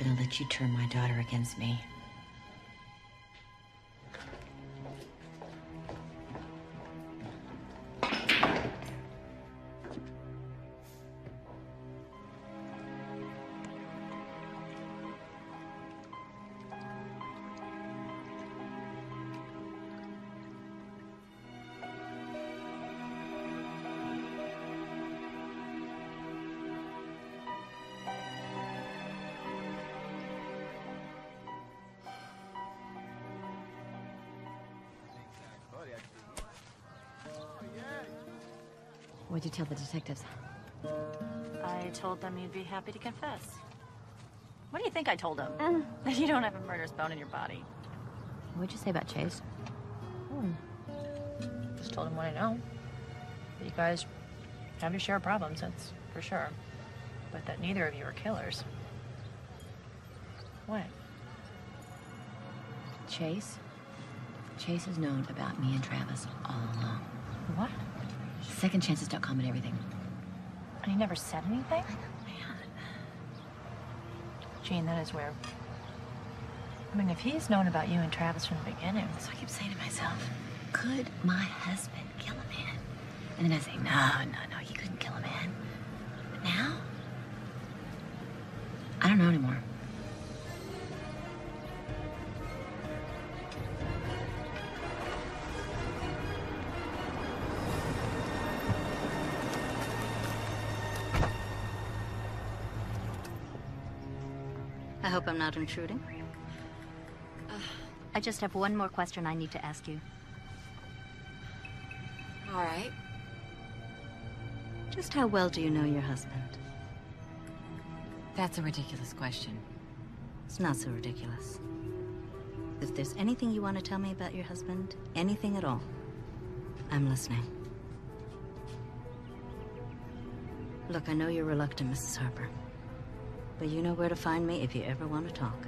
gonna let you turn my daughter against me. What'd you tell the detectives? I told them you'd be happy to confess. What do you think I told them? That you don't have a murderous bone in your body. What'd you say about Chase? Just told him what I know. That you guys have your share of problems, that's for sure. But that neither of you are killers. What? Chase? Chase has known about me and Travis all along. What? Second chances don't come at everything. And he never said anything? Man. Gene, that is weird. I mean, if he's known about you and Travis from the beginning... So I keep saying to myself, could my husband kill a man? And then I say, no, he couldn't kill a man. But now? I don't know anymore. I hope I'm not intruding. I just have one more question I need to ask you. All right. Just how well do you know your husband? That's a ridiculous question. It's not so ridiculous. If there's anything you want to tell me about your husband, anything at all, I'm listening. Look, I know you're reluctant, Mrs. Harper. But you know where to find me if you ever want to talk.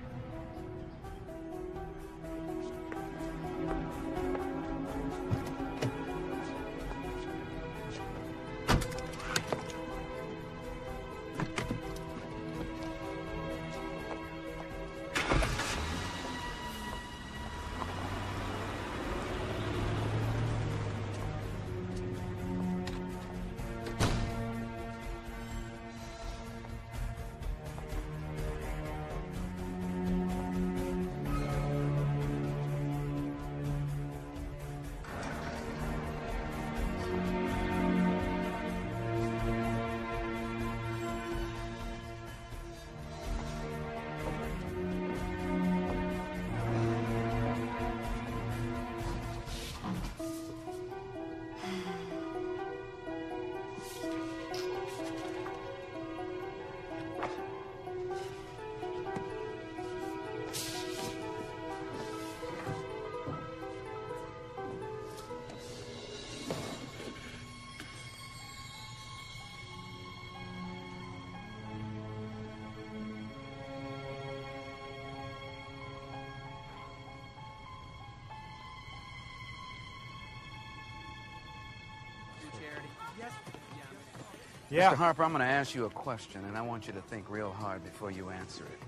Yeah. Mr. Harper, I'm going to ask you a question, and I want you to think real hard before you answer it.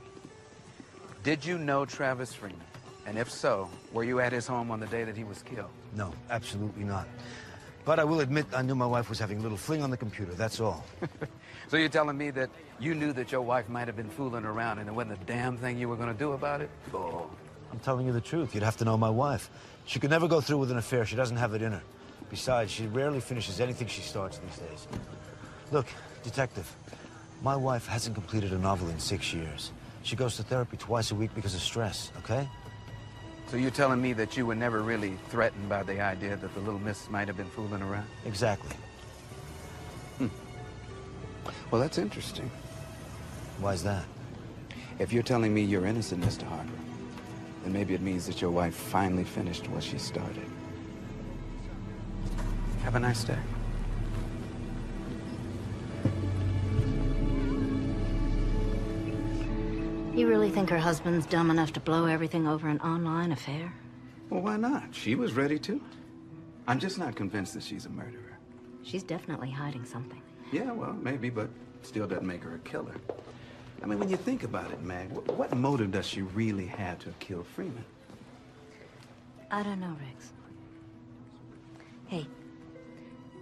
Did you know Travis Freeman? And if so, were you at his home on the day that he was killed? No, absolutely not. But I will admit I knew my wife was having a little fling on the computer, that's all. So you're telling me that you knew that your wife might have been fooling around and there wasn't a damn thing you were going to do about it? Oh. I'm telling you the truth. You'd have to know my wife. She could never go through with an affair. She doesn't have it in her. Besides, she rarely finishes anything she starts these days. Look, detective, my wife hasn't completed a novel in 6 years. She goes to therapy twice a week because of stress, okay? So you're telling me that you were never really threatened by the idea that the little miss might have been fooling around? Exactly. Well, that's interesting. Why's that? If you're telling me you're innocent, Mr. Harper, then maybe it means that your wife finally finished what she started. Have a nice day. You really think her husband's dumb enough to blow everything over an online affair? Well, why not? She was ready to. I'm just not convinced that she's a murderer. She's definitely hiding something. Yeah, well, maybe, but still doesn't make her a killer. I mean, when you think about it, Mag, what motive does she really have to have killed Freeman? I don't know, Riggs. Hey,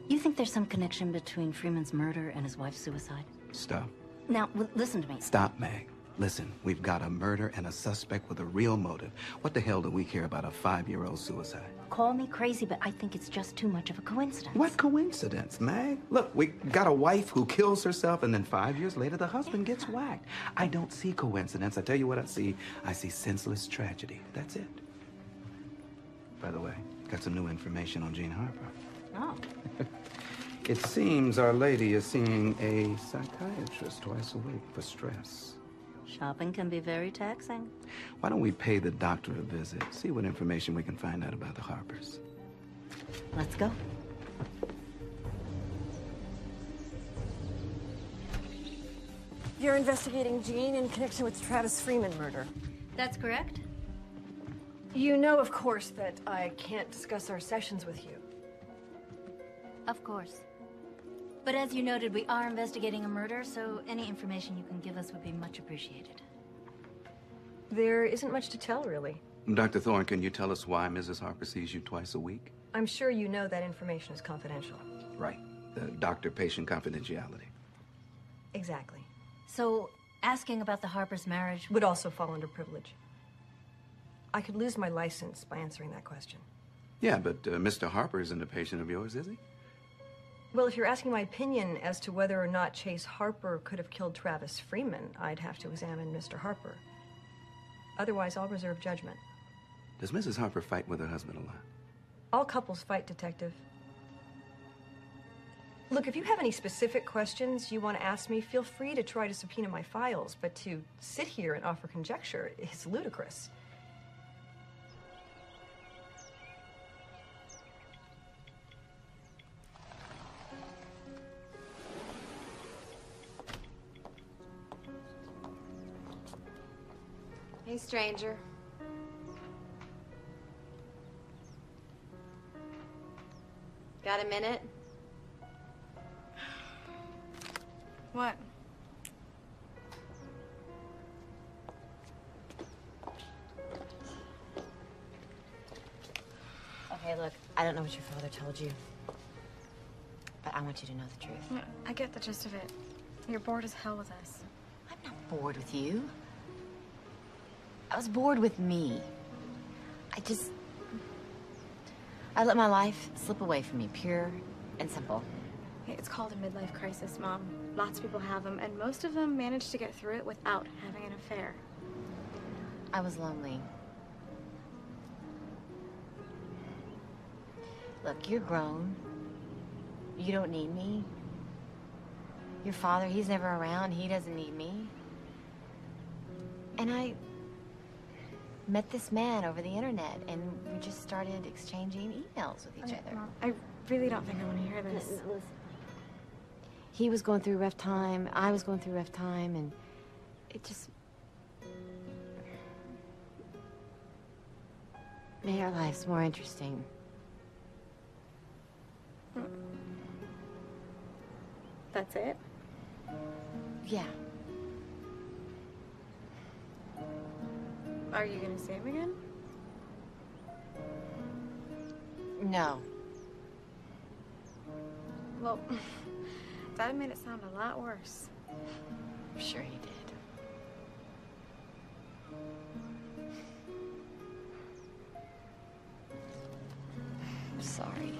you think there's some connection between Freeman's murder and his wife's suicide? Stop. Now, listen to me. Stop, Mag. Listen, we've got a murder and a suspect with a real motive. What the hell do we care about a 5-year-old suicide? Call me crazy, but I think it's just too much of a coincidence. What coincidence, Mag? Look, we got a wife who kills herself, and then 5 years later, the husband gets whacked. I don't see coincidence. I tell you what I see. I see senseless tragedy. That's it. By the way, got some new information on Jean Harper. Oh. It seems Our Lady is seeing a psychiatrist twice a week for stress. Shopping can be very taxing. Why don't we pay the doctor a visit, see what information we can find out about the Harpers? Let's go. You're investigating Jean in connection with Travis Freeman murder. That's correct. You know, of course, that I can't discuss our sessions with you. Of course. But as you noted, we are investigating a murder, so any information you can give us would be much appreciated. There isn't much to tell, really. Dr. Thorne, can you tell us why Mrs. Harper sees you twice a week? I'm sure you know that information is confidential. Right. The doctor-patient confidentiality. Exactly. So, asking about the Harper's marriage Would also fall under privilege. I could lose my license by answering that question. Yeah, but Mr. Harper isn't a patient of yours, is he? Well, if you're asking my opinion as to whether or not Chase Harper could have killed Travis Freeman, I'd have to examine Mr. Harper. Otherwise, I'll reserve judgment. Does Mrs. Harper fight with her husband a lot? All couples fight, Detective. Look, if you have any specific questions you want to ask me, feel free to try to subpoena my files, but to sit here and offer conjecture is ludicrous. Hey, stranger. Got a minute? What? Okay, look, I don't know what your father told you, but I want you to know the truth. Yeah, I get the gist of it. You're bored as hell with us. I'm not bored with you. I was bored with me. I let my life slip away from me, pure and simple. Hey, it's called a midlife crisis, Mom. Lots of people have them, and most of them manage to get through it without having an affair. I was lonely. Look, you're grown. You don't need me. Your father, he's never around. He doesn't need me. And I met this man over the internet, and we just started exchanging emails with each other. Mom, I really don't think I want to hear this. Listen. He was going through a rough time, I was going through a rough time, and it just made our lives more interesting. That's it? Yeah. Are you gonna see him again? No. Well, that made it sound a lot worse. I'm sure he did. I'm sorry.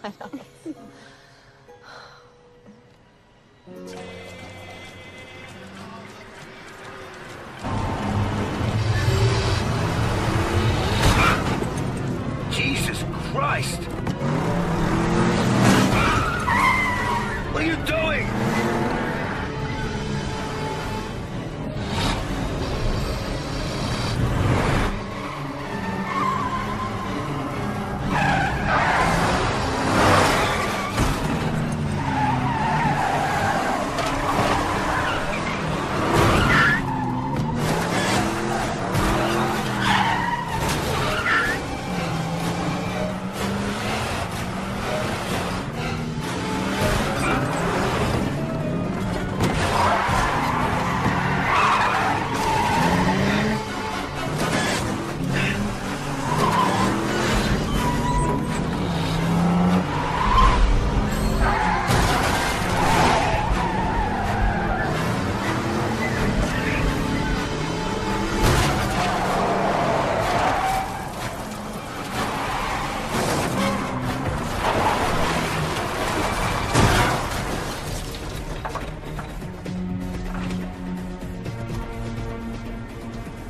I know. Jesus Christ! What are you doing?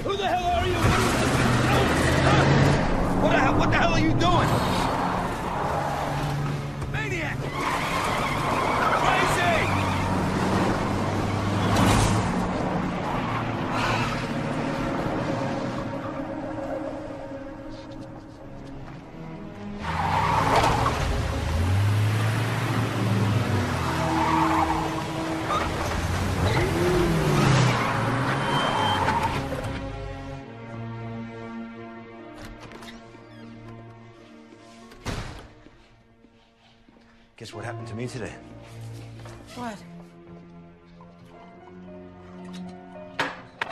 Who the hell are you? What the hell are you doing? Maniac! Crazy! Guess what happened to me today? What?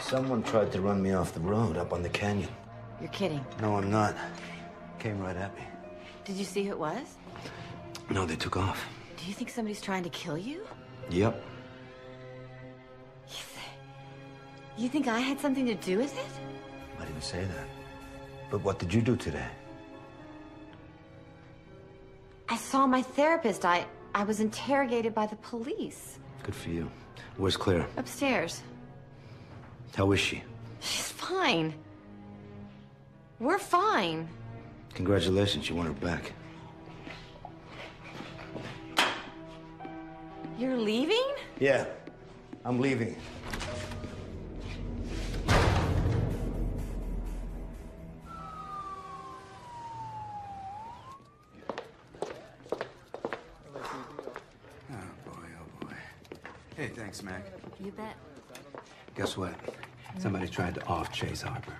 Someone tried to run me off the road up on the canyon. You're kidding. No, I'm not. Came right at me. Did you see who it was? No, they took off. Do you think somebody's trying to kill you? Yep. You think I had something to do with it? I didn't say that. But what did you do today? I saw my therapist. I was interrogated by the police. Good for you. Where's Claire? Upstairs. How is she? She's fine. We're fine. Congratulations, you want her back. You're leaving? Yeah, I'm leaving. Hey, thanks, Mac. You bet. Guess what? Somebody tried to off-chase Harper.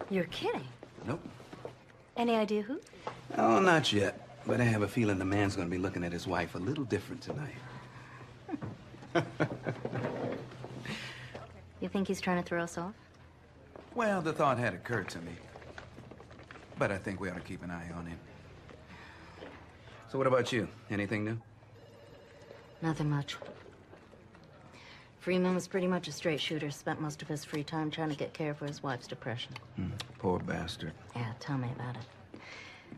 You're kidding. Nope. Any idea who? Oh, not yet. But I have a feeling the man's gonna be looking at his wife a little different tonight. You think he's trying to throw us off? Well, the thought had occurred to me. But I think we ought to keep an eye on him. So what about you? Anything new? Nothing much. Freeman was pretty much a straight shooter. Spent most of his free time trying to get care for his wife's depression. Poor bastard. Yeah, tell me about it.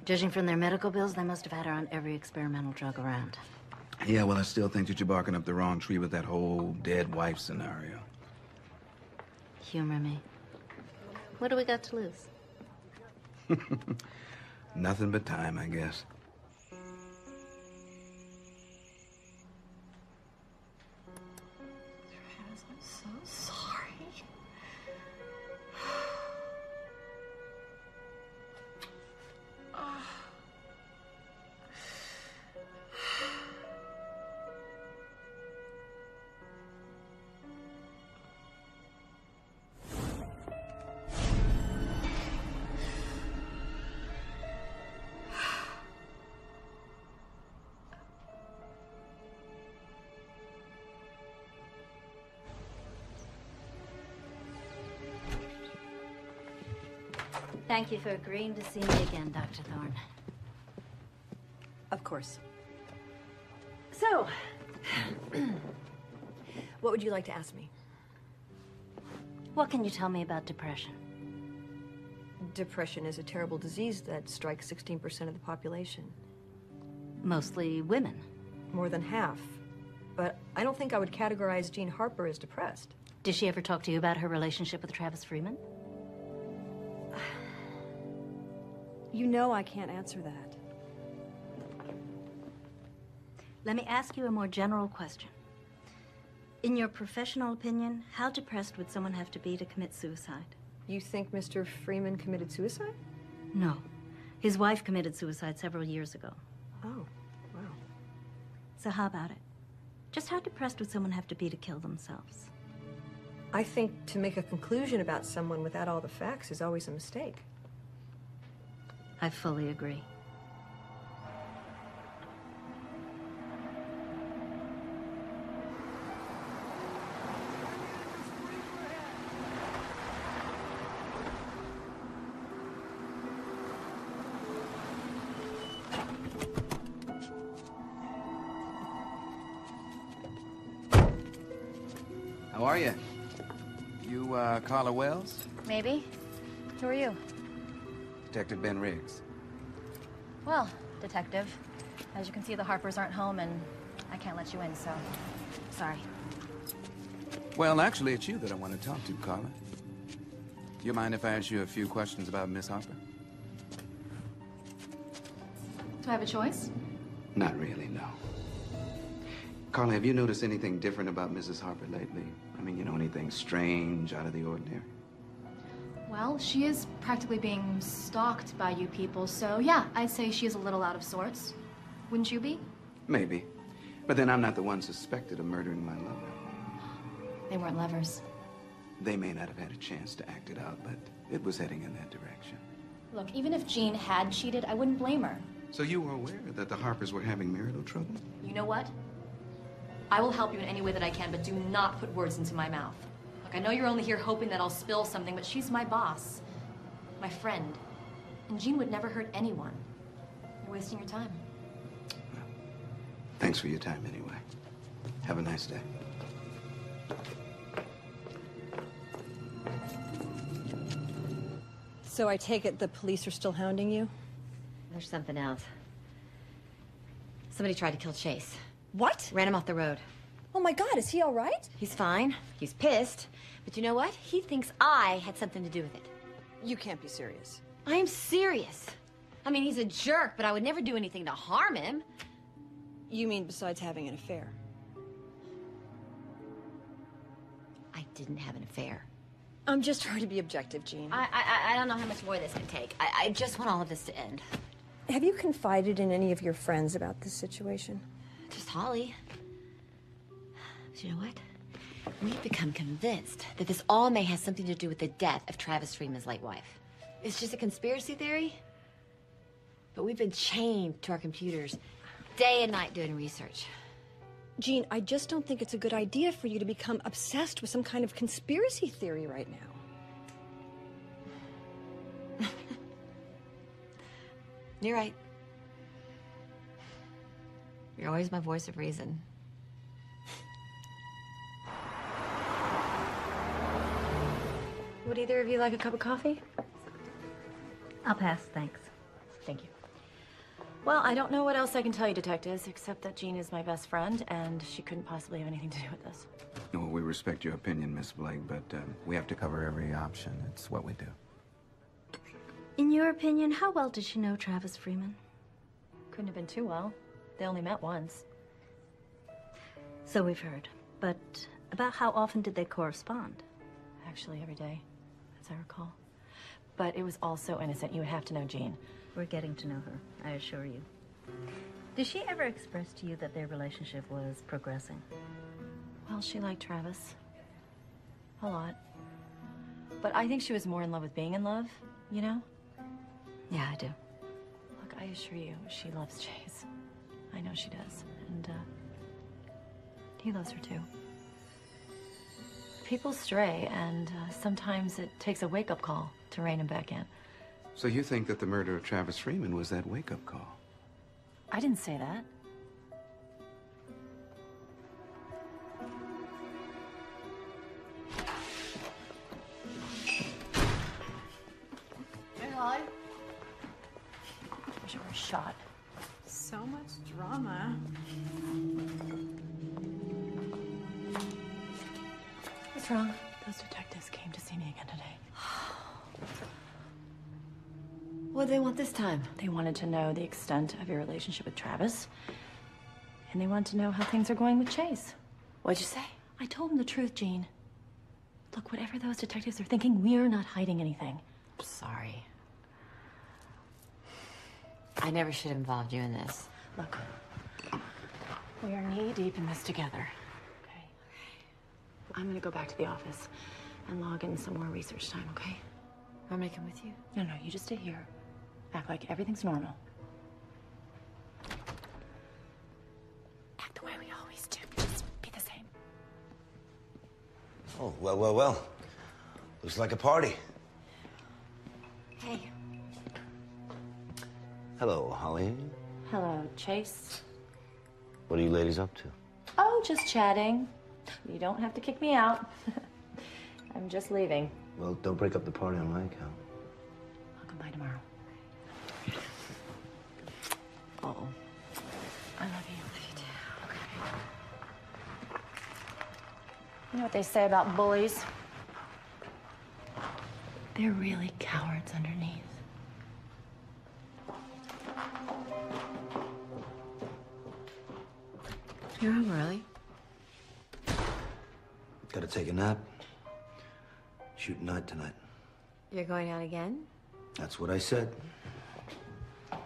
Judging from their medical bills, they must have had her on every experimental drug around. Yeah, well, I still think that you're barking up the wrong tree with that whole dead wife scenario. Humor me. What do we got to lose? Nothing but time, I guess. I'm so sorry. Thank you for agreeing to see me again, Dr. Thorne. Of course. So, what would you like to ask me? What can you tell me about depression? Depression is a terrible disease that strikes 16% of the population. Mostly women. More than half. But I don't think I would categorize Jean Harper as depressed. Did she ever talk to you about her relationship with Travis Freeman? You know I can't answer that. Let me ask you a more general question. In your professional opinion, how depressed would someone have to be to commit suicide? You think Mr. Freeman committed suicide? No. His wife committed suicide several years ago. Oh, wow. So how about it? Just how depressed would someone have to be to kill themselves? I think to make a conclusion about someone without all the facts is always a mistake. I fully agree. How are you? You, Carla Wells? Maybe. Who are you? Detective Ben Riggs. Well, detective, as you can see, the Harpers aren't home and I can't let you in, so sorry. Well, actually, it's you that I want to talk to, Carla. You mind if I ask you a few questions about Miss Harper? Do I have a choice? Not really, no. Carly, have you noticed anything different about Mrs. Harper lately? I mean, you know, anything strange, out of the ordinary? Well, she is practically being stalked by you people, so yeah, I'd say she is a little out of sorts. Wouldn't you be? Maybe. But then I'm not the one suspected of murdering my lover. They weren't lovers. They may not have had a chance to act it out, but it was heading in that direction. Look, even if Jean had cheated, I wouldn't blame her. So you were aware that the Harpers were having marital trouble? You know what? I will help you in any way that I can, but do not put words into my mouth. Look, I know you're only here hoping that I'll spill something, but she's my boss, my friend. And Jean would never hurt anyone. You're wasting your time. Well, thanks for your time anyway. Have a nice day. So I take it the police are still hounding you? There's something else. Somebody tried to kill Chase. What? Ran him off the road. Oh my God, is he all right? He's fine. He's pissed. But you know what? He thinks I had something to do with it. You can't be serious. I am serious. I mean, he's a jerk, but I would never do anything to harm him. You mean besides having an affair? I didn't have an affair. I'm just trying to be objective, Jean. I don't know how much more this can take. I just want all of this to end. Have you confided in any of your friends about this situation? Just Holly. But you know what? We've become convinced that this all may have something to do with the death of Travis Freeman's late wife. It's just a conspiracy theory. But we've been chained to our computers day and night doing research. Jean, I just don't think it's a good idea for you to become obsessed with some kind of conspiracy theory right now. You're right. You're always my voice of reason. Would either of you like a cup of coffee? I'll pass, thanks. Thank you. Well, I don't know what else I can tell you, detectives, except that Jean is my best friend, and she couldn't possibly have anything to do with this. Well, we respect your opinion, Miss Blake, but we have to cover every option. It's what we do. In your opinion, how well did she know Travis Freeman? Couldn't have been too well. They only met once. So we've heard. But about how often did they correspond? Actually, every day, as I recall. But it was all so innocent. You would have to know Jean. We're getting to know her, I assure you. Did she ever express to you that their relationship was progressing? Well, she liked Travis. A lot. But I think she was more in love with being in love, you know? Yeah, I do. Look, I assure you, she loves Chase. I know she does. And, he loves her too. People stray, and sometimes it takes a wake-up call to rein him back in. So you think that the murder of Travis Freeman was that wake-up call? I didn't say that. Hey, Holly. Wish it were shot. So much drama. What's wrong? Those detectives came to see me again today. What do they want this time? They wanted to know the extent of your relationship with Travis. And they wanted to know how things are going with Chase. What'd you say? I told them the truth, Jean. Look, whatever those detectives are thinking, we're not hiding anything. I'm sorry. I never should have involved you in this. Look, we are knee-deep in this together, okay? I'm gonna go back to the office and log in some more research time, okay? Want me to come with you? No, you just stay here. Act like everything's normal. Act the way we always do. Just be the same. Oh, well. Looks like a party. Hey. Hello, Holly. Hello, Chase. What are you ladies up to? Oh, just chatting. You don't have to kick me out. I'm just leaving. Well, don't break up the party on my account. I'll come by tomorrow. Uh-oh. I love you. Love you too. Okay. You know what they say about bullies? They're really cowards underneath. You're home early. Gotta take a nap. Shoot night tonight. You're going out again? That's what I said. All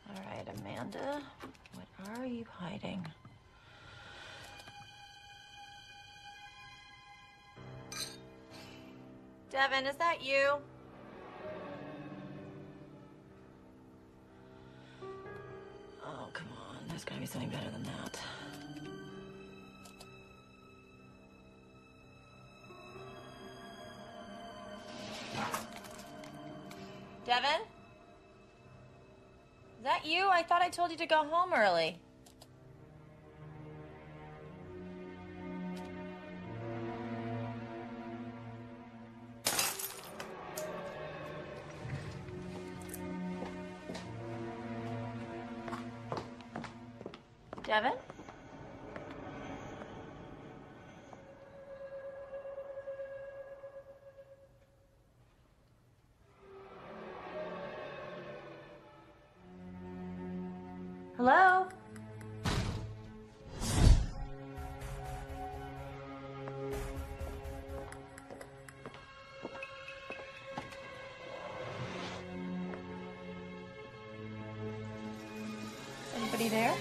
right, Amanda, what are you hiding? Devin, is that you? Oh, come on. There's gotta be something better than that. Devin? Is that you? I thought I told you to go home early. Devin? Hello? Anybody there?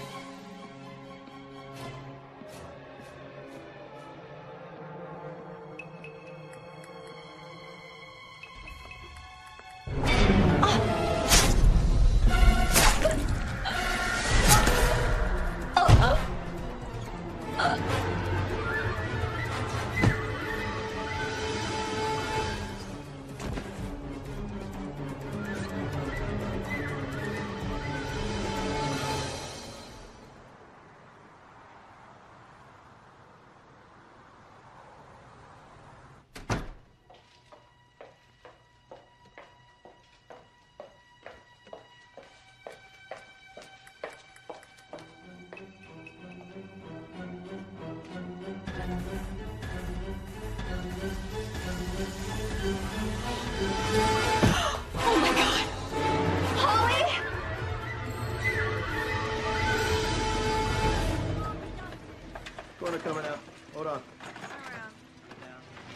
Coming out. Hold on.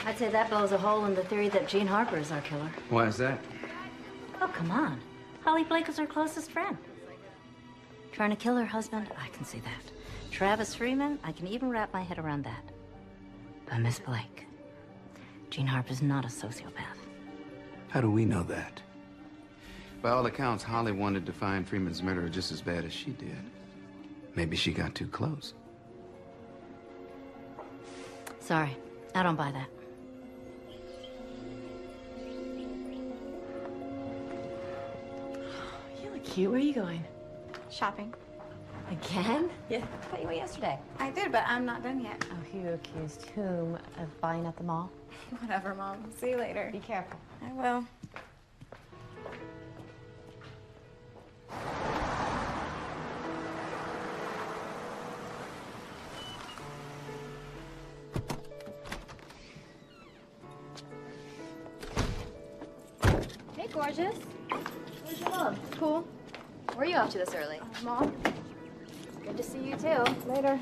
I'd say that blows a hole in the theory that Jean Harper is our killer. Why is that? Oh, come on. Holly Blake is her closest friend. Trying to kill her husband, I can see that. Travis Freeman, I can even wrap my head around that. But Miss Blake, Jean Harper's not a sociopath. How do we know that? By all accounts, Holly wanted to find Freeman's murderer just as bad as she did. Maybe she got too close. Sorry, I don't buy that. You look cute. Where are you going? Shopping. Again? Yeah. I thought you went yesterday. I did, but I'm not done yet. Oh, you accused whom of buying at the mall? Whatever, Mom. See you later. Be careful. I will. Hey, gorgeous. Where's your mom? Cool. Where are you off to this early? Mom. Good to see you, too. Later.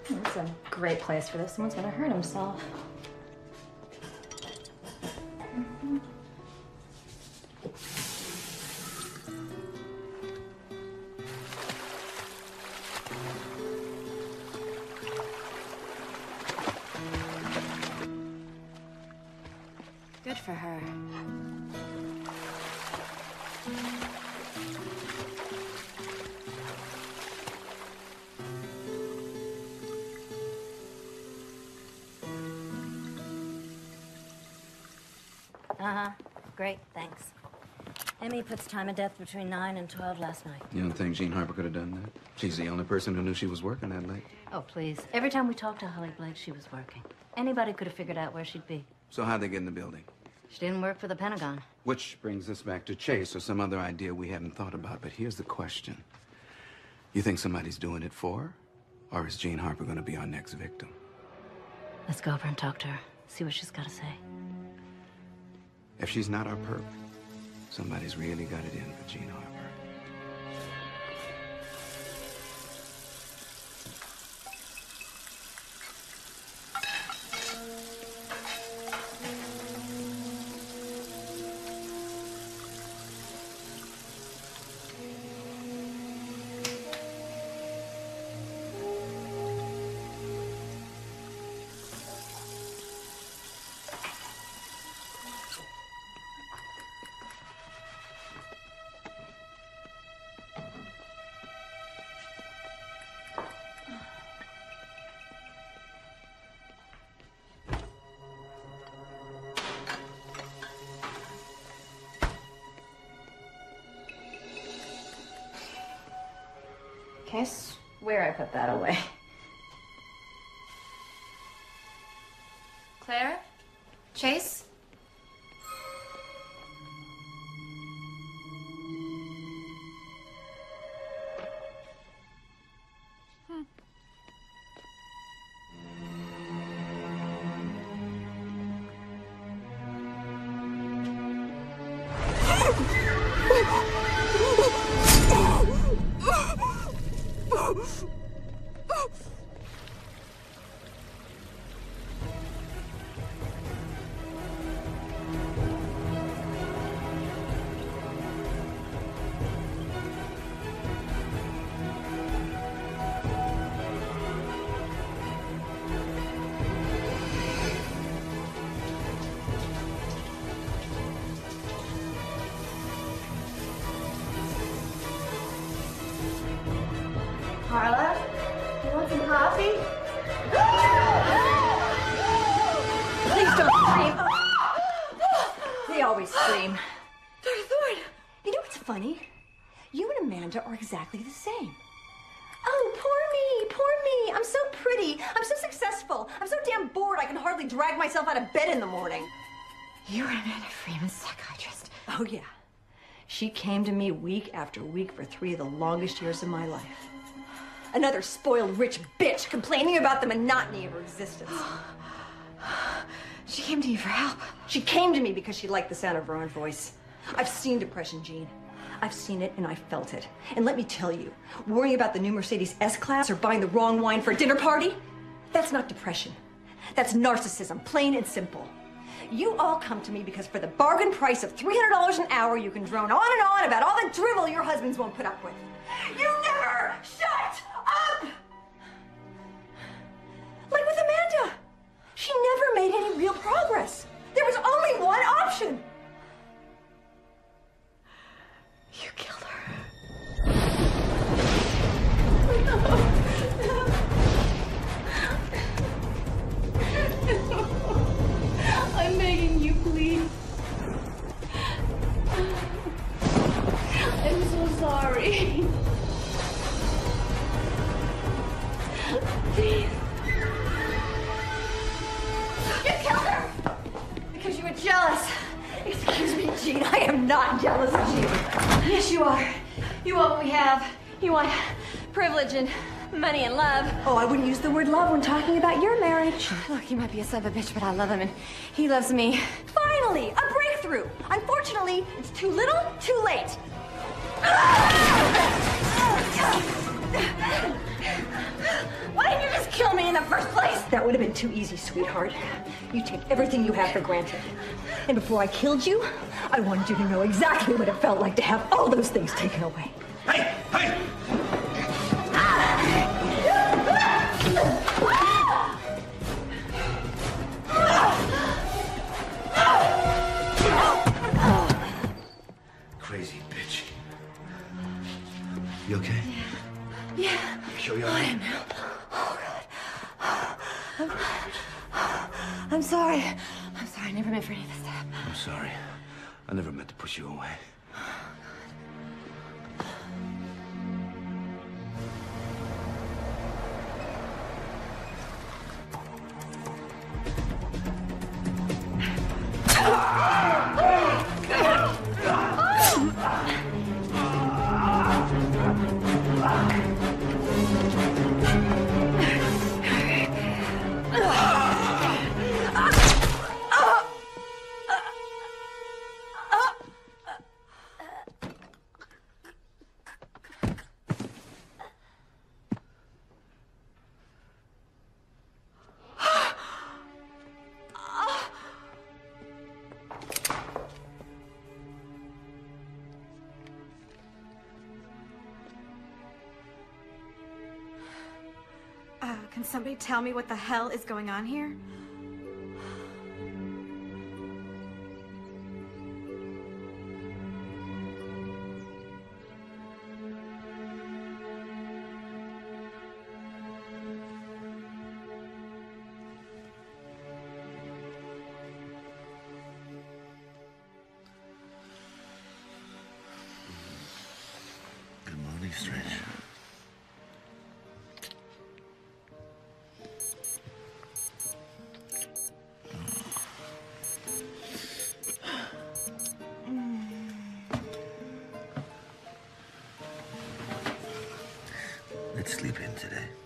This is a great place for this. Someone's gonna hurt himself. Good for her. Uh-huh. Great, thanks. Emmy puts time of death between 9 and 12 last night. You don't think Jean Harper could have done that? She's the only person who knew she was working that late. Oh, please. Every time we talked to Holly Blake, she was working. Anybody could have figured out where she'd be. So how'd they get in the building? She didn't work for the Pentagon. Which brings us back to Chase or some other idea we haven't thought about. But here's the question. You think somebody's doing it for her? Or is Jean Harper going to be our next victim? Let's go over and talk to her. See what she's got to say. If she's not our perp, somebody's really got it in for Jean Harper. I swear I put that away. Claire? Chase? Carla, you want some coffee? Please don't scream. They always scream. Dr. Thorne! You know what's funny? You and Amanda are exactly the same. Oh, poor me. I'm so pretty. I'm so successful. I'm so damn bored I can hardly drag myself out of bed in the morning. You were Amanda Freeman's psychiatrist. Oh, yeah. She came to me week after week for 3 of the longest years of my life. Another spoiled rich bitch complaining about the monotony of her existence. She came to you for help. She came to me because she liked the sound of her own voice. I've seen depression, Jean. I've seen it and I felt it. And let me tell you, worrying about the new Mercedes S-Class or buying the wrong wine for a dinner party, that's not depression. That's narcissism, plain and simple. You all come to me because for the bargain price of $300 an hour, you can drone on and on about all the drivel your husbands won't put up with. You never shut up! Like with Amanda. She never made any real progress. There was only one option. You killed her. I'm begging you, please. I'm so sorry. Please. You killed her! Because you were jealous. Excuse me, Jean, I am not jealous of you. Yes, you are. You want what we have. You want privilege and money and love. Oh, I wouldn't use the word love when talking about your marriage. Look, you might be a son of a bitch, but I love him and he loves me. Finally, a breakthrough. Unfortunately, it's too little, too late. Why didn't you just kill me in the first place? That would have been too easy, sweetheart. You take everything you have for granted. And before I killed you, I wanted you to know exactly what it felt like to have all those things taken away. Hey! Hey! Crazy bitch. You okay? Yeah. You sure you're all I right? am now. Oh, God. I'm sorry. I'm sorry. I never meant for any of this to happen. I'm sorry. I never meant to push you away. Can somebody tell me what the hell is going on here? Good morning, Strange. Let's sleep in today.